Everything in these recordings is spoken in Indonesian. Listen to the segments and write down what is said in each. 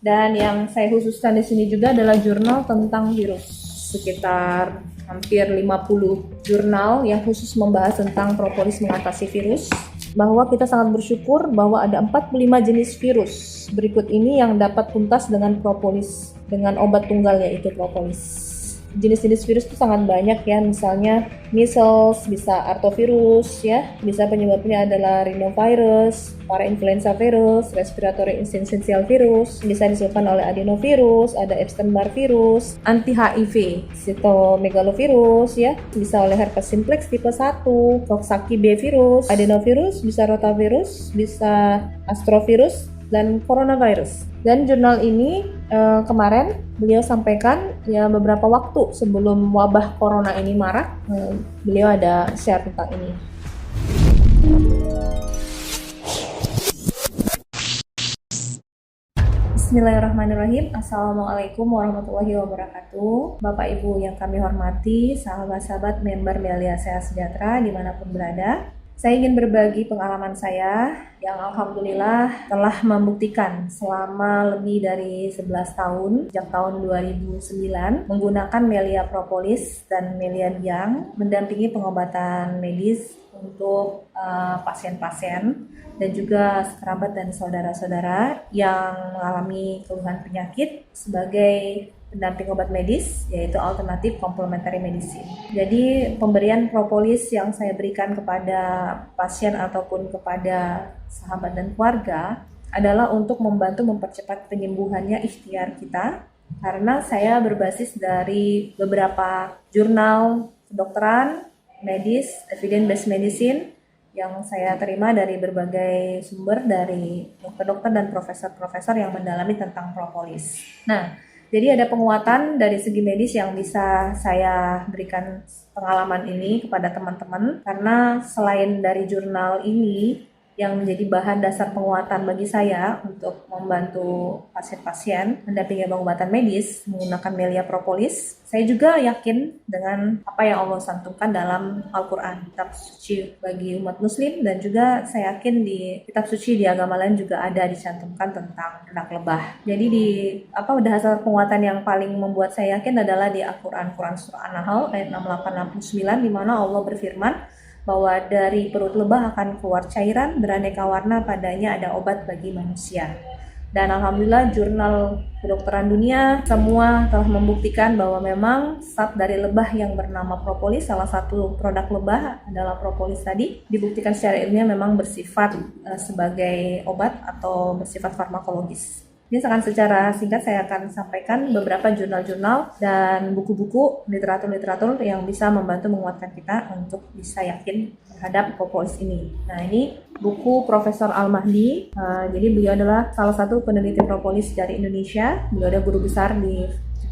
Dan yang saya khususkan di sini juga adalah jurnal tentang virus. Sekitar hampir 50 jurnal yang khusus membahas tentang propolis mengatasi virus. Bahwa kita sangat bersyukur bahwa ada 45 jenis virus berikut ini yang dapat tuntas dengan propolis, dengan obat tunggal yaitu propolis. Jenis-jenis virus itu sangat banyak ya, misalnya measles, bisa artovirus ya, bisa penyebabnya adalah rhinovirus, parainfluenza virus, respiratory syncytial virus, bisa disebabkan oleh adenovirus, ada Epstein-Barr virus, anti-HIV, cytomegalovirus ya, bisa oleh herpes simplex tipe 1, Coxsackie B virus, adenovirus, bisa rotavirus, bisa astrovirus, dan coronavirus. Dan jurnal ini kemarin beliau sampaikan ya beberapa waktu sebelum wabah corona ini marak, beliau ada share tentang ini. Bismillahirrahmanirrahim. Assalamualaikum warahmatullahi wabarakatuh. Bapak Ibu yang kami hormati, sahabat-sahabat member Melia Sehat Sejahtera dimanapun berada. Saya ingin berbagi pengalaman saya yang alhamdulillah telah membuktikan selama lebih dari 11 tahun, sejak tahun 2009, menggunakan Melia Propolis dan Melia Biang mendampingi pengobatan medis untuk pasien-pasien dan juga kerabat dan saudara-saudara yang mengalami keluhan penyakit sebagai pendamping obat medis, yaitu alternatif complementary medicine. Jadi pemberian propolis yang saya berikan kepada pasien ataupun kepada sahabat dan keluarga adalah untuk membantu mempercepat penyembuhannya ikhtiar kita, karena saya berbasis dari beberapa jurnal kedokteran, medis, evidence-based medicine yang saya terima dari berbagai sumber dari dokter-dokter dan profesor-profesor yang mendalami tentang propolis. Nah, jadi ada penguatan dari segi medis yang bisa saya berikan pengalaman ini kepada teman-teman, karena selain dari jurnal ini yang menjadi bahan dasar penguatan bagi saya untuk membantu pasien-pasien mendampingi pengobatan medis menggunakan Melia Propolis, saya juga yakin dengan apa yang Allah santumkan dalam Al-Quran, kitab suci bagi umat muslim, dan juga saya yakin di kitab suci di agama lain juga ada dicantumkan tentang anak lebah. Jadi dasar penguatan yang paling membuat saya yakin adalah di Al-Quran, Quran Surah An-Nahl ayat 68-69, di mana Allah berfirman bahwa dari perut lebah akan keluar cairan beraneka warna, padanya ada obat bagi manusia. Dan alhamdulillah jurnal kedokteran dunia semua telah membuktikan bahwa memang zat dari lebah yang bernama propolis, salah satu produk lebah adalah propolis tadi, dibuktikan secara ilmiah memang bersifat sebagai obat atau bersifat farmakologis. Ini secara singkat saya akan sampaikan beberapa jurnal-jurnal dan buku-buku, literatur-literatur yang bisa membantu menguatkan kita untuk bisa yakin terhadap propolis ini. Nah, ini buku Profesor Al-Mahdi. Jadi beliau adalah salah satu peneliti propolis dari Indonesia. Beliau ada guru besar di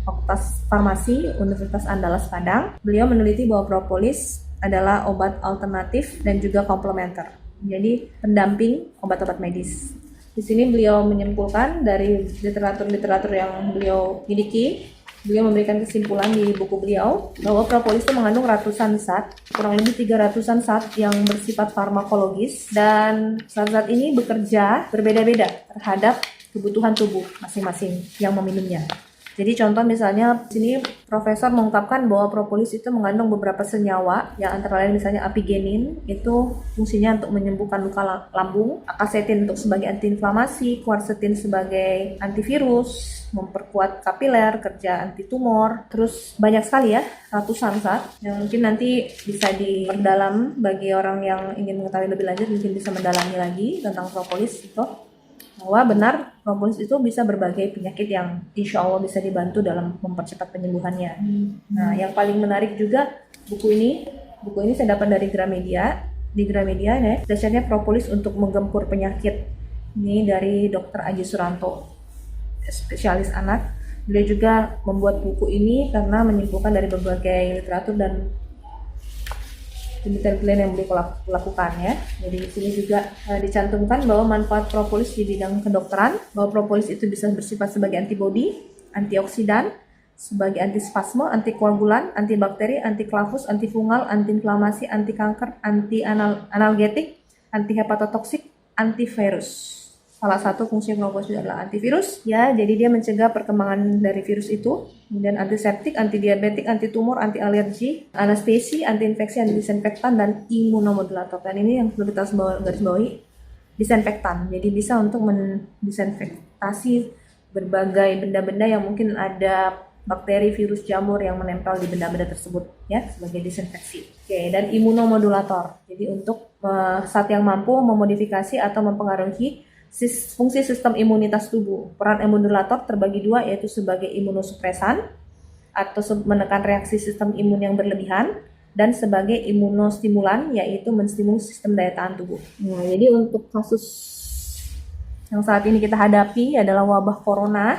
Fakultas Farmasi Universitas Andalas Padang. Beliau meneliti bahwa propolis adalah obat alternatif dan juga komplementer. Jadi pendamping obat-obat medis. Di sini beliau menyimpulkan dari literatur-literatur yang beliau miliki, beliau memberikan kesimpulan di buku beliau bahwa propolis itu mengandung ratusan zat, kurang lebih 300-an zat yang bersifat farmakologis, dan zat-zat ini bekerja berbeda-beda terhadap kebutuhan tubuh masing-masing yang meminumnya. Jadi contoh misalnya di sini profesor mengungkapkan bahwa propolis itu mengandung beberapa senyawa yang antara lain misalnya apigenin, itu fungsinya untuk menyembuhkan luka lambung, akasetin untuk sebagai antiinflamasi, quercetin sebagai antivirus, memperkuat kapiler, kerja anti tumor, terus banyak sekali ya, ratusan zat yang mungkin nanti bisa diperdalam bagi orang yang ingin mengetahui lebih lanjut, mungkin bisa mendalami lagi tentang propolis itu. Bahwa benar propolis itu bisa berbagai penyakit yang insya Allah bisa dibantu dalam mempercepat penyembuhannya. Nah, yang paling menarik juga buku ini saya dapat dari Gramedia. Di Gramedia ya, dasarnya propolis untuk menggempur penyakit. Ini dari Dr. Aji Suranto, spesialis anak. Beliau juga membuat buku ini karena menyimpulkan dari berbagai literatur dan penelitian yang beliau lakukan ya. Jadi di sini juga dicantumkan bahwa manfaat propolis di bidang kedokteran, bahwa propolis itu bisa bersifat sebagai antibodi, antioksidan, sebagai antispasme, antikoagulan, antibakteri, antiklavus, antifungal, antiinflamasi, anti kanker, anti analgetik, anti hepatotoksik, antivirus. salah satu fungsi propolis juga adalah antivirus ya, jadi dia mencegah perkembangan dari virus itu, kemudian antiseptik, antidiabetik, anti tumor, anti alergi, anestesi, anti infeksi, anti disinfektan, dan imunomodulator. Dan ini yang perlu kita garis bawahi, disinfektan, jadi bisa untuk mendisinfektasi berbagai benda-benda yang mungkin ada bakteri, virus, jamur yang menempel di benda-benda tersebut ya, sebagai disinfeksi. Oke, dan imunomodulator. Jadi untuk saat yang mampu memodifikasi atau mempengaruhi fungsi sistem imunitas tubuh. Peran imunodulator terbagi dua, yaitu sebagai imunosupresan atau menekan reaksi sistem imun yang berlebihan, dan sebagai imunostimulan, yaitu menstimulus sistem daya tahan tubuh. Nah, jadi untuk kasus yang saat ini kita hadapi adalah wabah corona.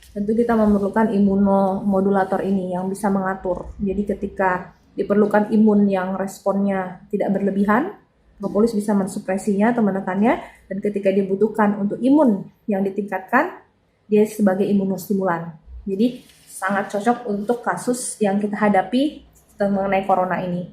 Tentu kita memerlukan imunomodulator ini yang bisa mengatur. Jadi ketika diperlukan imun yang responnya tidak berlebihan, propolis bisa mensupresinya atau menekannya. Dan ketika dibutuhkan untuk imun yang ditingkatkan, dia sebagai imunostimulan. Jadi sangat cocok untuk kasus yang kita hadapi mengenai corona ini.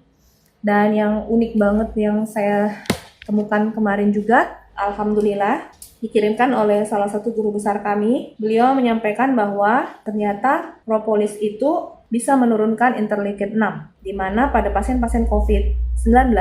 Dan yang unik banget yang saya temukan kemarin juga, alhamdulillah, dikirimkan oleh salah satu guru besar kami. Beliau menyampaikan bahwa ternyata propolis itu bisa menurunkan interleukin 6, di mana pada pasien-pasien COVID-19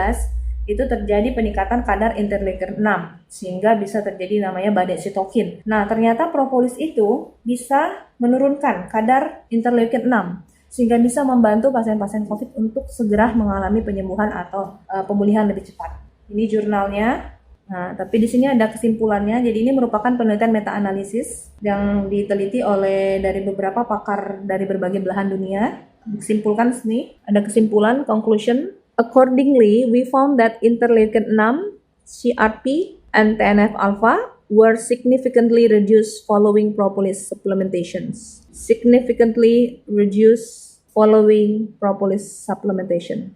itu terjadi peningkatan kadar interleukin 6, sehingga bisa terjadi namanya badai sitokin. Nah, ternyata propolis itu bisa menurunkan kadar interleukin 6, sehingga bisa membantu pasien-pasien COVID untuk segera mengalami penyembuhan atau pemulihan lebih cepat. Ini jurnalnya. Nah, tapi di sini ada kesimpulannya. Jadi ini merupakan penelitian meta-analisis yang diteliti oleh dari beberapa pakar dari berbagai belahan dunia. Disimpulkan sini, ada kesimpulan, conclusion. Accordingly, we found that interleukin 6, CRP, and TNF-alpha were significantly reduced following propolis supplementations. Significantly reduced following propolis supplementation.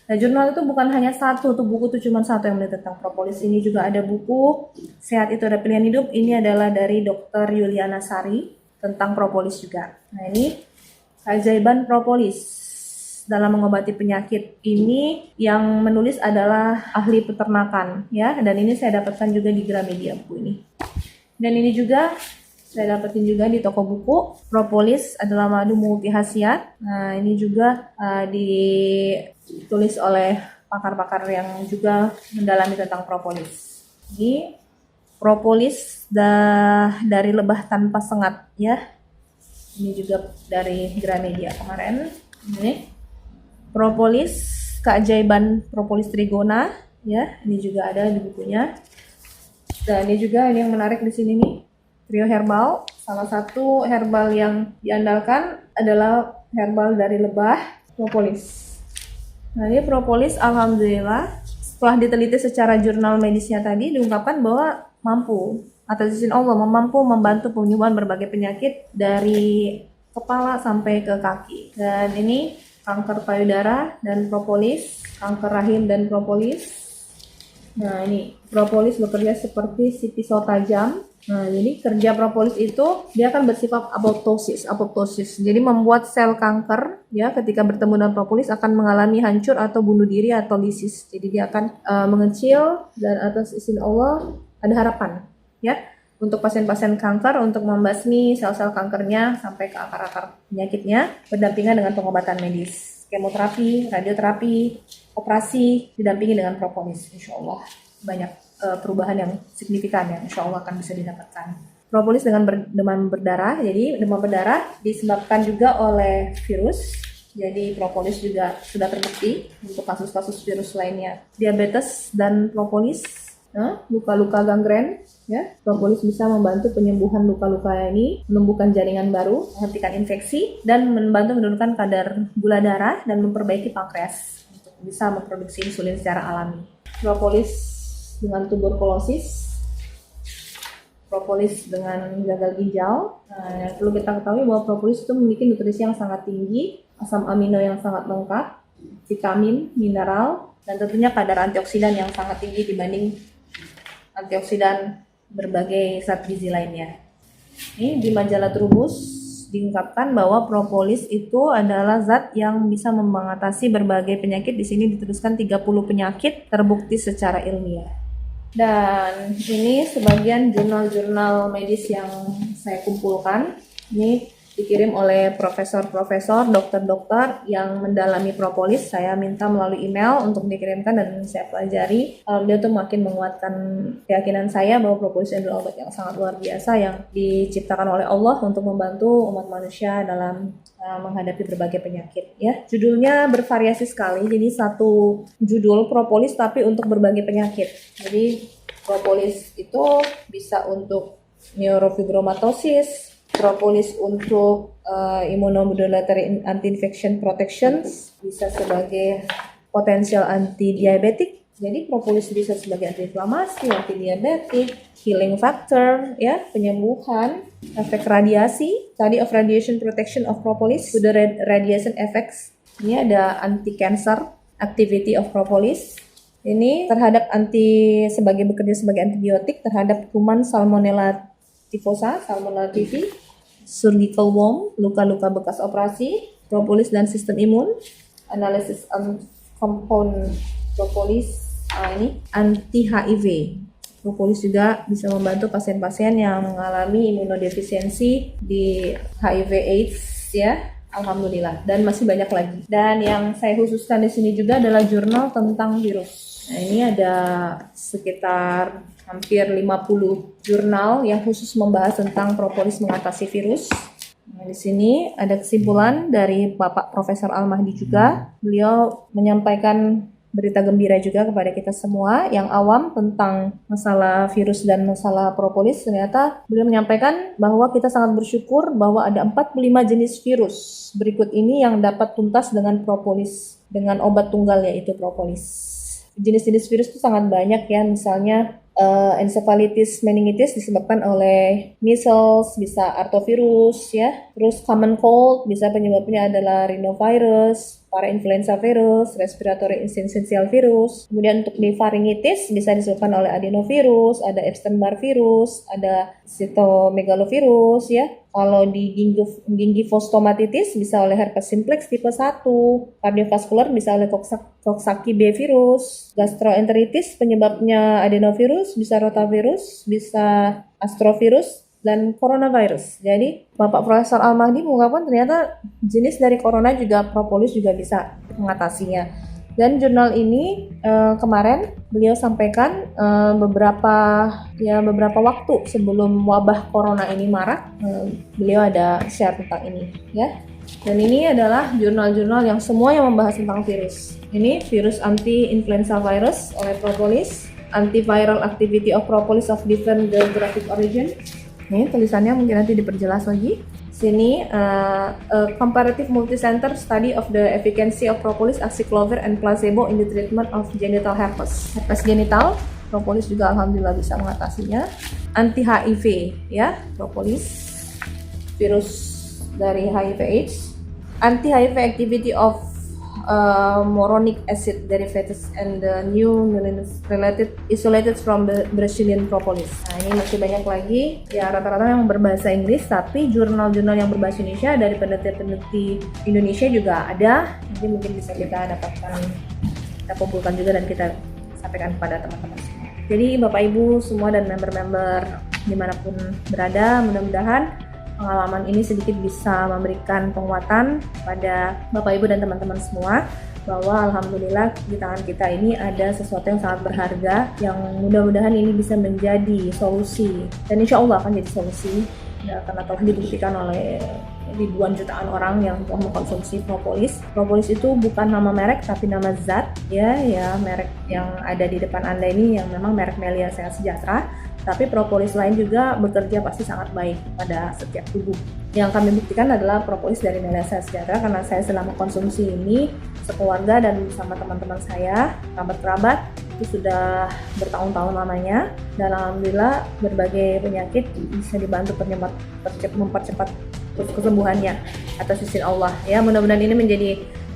Nah, jurnal itu bukan hanya satu, tuh buku itu cuma satu yang meneliti tentang propolis. Ini juga ada buku Sehat Itu Ada Pilihan Hidup. Ini adalah dari Dr. Yuliana Sari tentang propolis juga. Nah, ini keajaiban propolis dalam mengobati penyakit. Ini yang menulis adalah ahli peternakan ya, dan ini saya dapatkan juga di Gramedia buku ini. Dan ini juga saya dapetin juga di toko buku. Propolis adalah madu multi khasiat. Nah, ini juga ditulis oleh pakar-pakar yang juga mendalami tentang propolis. Ini propolis dari lebah tanpa sengat ya. Ini juga dari Gramedia kemarin. Ini propolis, keajaiban propolis trigona ya. Ini juga ada di bukunya. Dan ini juga yang menarik di sini nih. Trio herbal, salah satu herbal yang diandalkan adalah herbal dari lebah, propolis. Nah, ini propolis alhamdulillah setelah diteliti secara jurnal medisnya tadi diungkapkan bahwa mampu atas izin Allah mampu membantu penyembuhan berbagai penyakit dari kepala sampai ke kaki. Dan ini kanker payudara dan propolis, kanker rahim dan propolis. Nah, ini propolis bekerja seperti si pisau tajam. Nah, jadi kerja propolis itu dia akan bersifat apoptosis. Jadi membuat sel kanker ya ketika bertemu dengan propolis akan mengalami hancur atau bunuh diri atau lisis. Jadi dia akan mengecil, dan atas izin Allah ada harapan ya untuk pasien-pasien kanker untuk membasmi sel-sel kankernya sampai ke akar-akar penyakitnya berdampingan dengan pengobatan medis, kemoterapi, radioterapi, operasi didampingi dengan propolis. Insya Allah banyak perubahan yang signifikan yang insya Allah akan bisa didapatkan. Propolis dengan demam berdarah. Jadi demam berdarah disebabkan juga oleh virus. Jadi propolis juga sudah terbukti untuk kasus-kasus virus lainnya. Diabetes dan propolis, luka-luka gangren. Ya, propolis bisa membantu penyembuhan luka-luka ini, menumbuhkan jaringan baru, menghentikan infeksi, dan membantu menurunkan kadar gula darah dan memperbaiki pankreas untuk bisa memproduksi insulin secara alami. Propolis dengan tuberkulosis, propolis dengan gagal ginjal. Nah, yang perlu kita ketahui bahwa propolis itu memiliki nutrisi yang sangat tinggi, asam amino yang sangat lengkap, vitamin, mineral, dan tentunya kadar antioksidan yang sangat tinggi dibanding antioksidan berbagai zat gizi lainnya. Ini di majalah Trubus diungkapkan bahwa propolis itu adalah zat yang bisa mengatasi berbagai penyakit. Di sini dituliskan 30 penyakit terbukti secara ilmiah. Dan ini sebagian jurnal-jurnal medis yang saya kumpulkan. Ini dikirim oleh profesor-profesor, dokter-dokter yang mendalami propolis. Saya minta melalui email untuk dikirimkan dan saya pelajari. Dia tuh makin menguatkan keyakinan saya bahwa propolis adalah obat yang sangat luar biasa yang diciptakan oleh Allah untuk membantu umat manusia dalam menghadapi berbagai penyakit. Ya, judulnya bervariasi sekali. Jadi satu judul propolis tapi untuk berbagai penyakit. Jadi propolis itu bisa untuk neurofibromatosis, propolis untuk immunomodulatory anti-infection protections, bisa sebagai potensial anti-diabetik. Jadi propolis bisa sebagai anti-inflamasi, anti-diabetik, healing factor, ya, penyembuhan, efek radiasi, study of radiation protection of propolis, to the radiation effects. Ini ada anti-cancer, activity of propolis. Ini terhadap bekerja sebagai antibiotik terhadap kuman Salmonella typhosa, Salmonella typhi, surgical wound, luka-luka bekas operasi, propolis dan sistem imun, analisis compound propolis, ini anti HIV. Propolis juga bisa membantu pasien-pasien yang mengalami imunodefisiensi di HIV/AIDS, ya. Alhamdulillah, dan masih banyak lagi. Dan yang saya khususkan di sini juga adalah jurnal tentang virus. Nah, ini ada sekitar hampir 50 jurnal yang khusus membahas tentang propolis mengatasi virus. Nah, di sini ada kesimpulan dari Bapak Profesor Al-Mahdi juga. Beliau menyampaikan berita gembira juga kepada kita semua yang awam tentang masalah virus dan masalah propolis. Ternyata beliau menyampaikan bahwa kita sangat bersyukur bahwa ada 45 jenis virus berikut ini yang dapat tuntas dengan propolis, dengan obat tunggal yaitu propolis. Jenis-jenis virus itu sangat banyak ya, misalnya encephalitis meningitis disebabkan oleh measles, bisa artovirus ya. Terus common cold bisa penyebabnya adalah rhinovirus, parainfluenza virus, respiratory syncytial virus. Kemudian untuk di pharyngitis bisa disebabkan oleh adenovirus, ada Epstein-Barr virus, ada cytomegalovirus ya. Kalau di gingivitis bisa oleh herpes simplex tipe 1, kardiovaskular bisa oleh Coxsackie B virus, gastroenteritis penyebabnya adenovirus, bisa rotavirus, bisa astrovirus, dan coronavirus. Jadi Bapak Profesor Al-Mahdi mengungkapkan ternyata jenis dari corona juga propolis juga bisa mengatasinya. Dan jurnal ini kemarin beliau sampaikan beberapa waktu sebelum wabah corona ini marak, beliau ada share tentang ini ya. Dan ini adalah jurnal-jurnal yang semua yang membahas tentang virus. Ini virus anti-influenza virus oleh propolis, antiviral activity of propolis of different geographic origin. Ini tulisannya mungkin nanti diperjelas lagi. Sini comparative multicenter study of the efficacy of propolis, aciclovir and placebo in the treatment of genital herpes. Herpes genital, propolis juga alhamdulillah bisa mengatasinya. Anti HIV ya, propolis, virus dari HIV/AIDS. Anti HIV activity of moronic acid derivatives and the new related isolated from the Brazilian propolis. Nah, ini masih banyak lagi ya, rata-rata yang berbahasa Inggris, tapi jurnal-jurnal yang berbahasa Indonesia dari peneliti-peneliti Indonesia juga ada. Jadi mungkin bisa kita dapatkan, kita kumpulkan juga dan kita sampaikan kepada teman-teman semua. Jadi Bapak Ibu semua dan member-member dimanapun berada, mudah-mudahan pengalaman ini sedikit bisa memberikan penguatan pada Bapak Ibu dan teman-teman semua bahwa alhamdulillah di tangan kita ini ada sesuatu yang sangat berharga yang mudah-mudahan ini bisa menjadi solusi dan insya Allah akan jadi solusi karena telah dibuktikan oleh ribuan jutaan orang yang telah mengkonsumsi propolis. Propolis itu bukan nama merek tapi nama zat ya merek yang ada di depan Anda ini yang memang merek Melia Sehat Sejahtera. Tapi propolis lain juga bekerja pasti sangat baik pada setiap tubuh. Yang kami buktikan adalah propolis dari Melia Sehat Sejahtera karena saya selama konsumsi ini sekeluarga dan bersama teman-teman saya, kerabat-kerabat itu sudah bertahun-tahun lamanya dan alhamdulillah berbagai penyakit bisa dibantu mempercepat kesembuhannya atas izin Allah. Ya, mudah-mudahan ini menjadi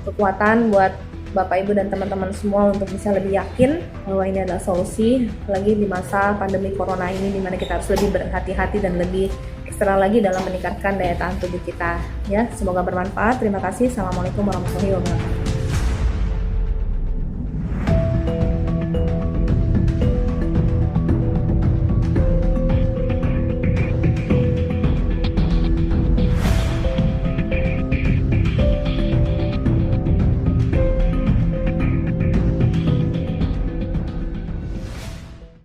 kekuatan buat Bapak Ibu dan teman-teman semua untuk bisa lebih yakin bahwa ini adalah solusi lagi di masa pandemi corona ini di mana kita harus lebih berhati-hati dan lebih ekstra lagi dalam meningkatkan daya tahan tubuh kita ya. Semoga bermanfaat. Terima kasih. Assalamualaikum warahmatullahi wabarakatuh.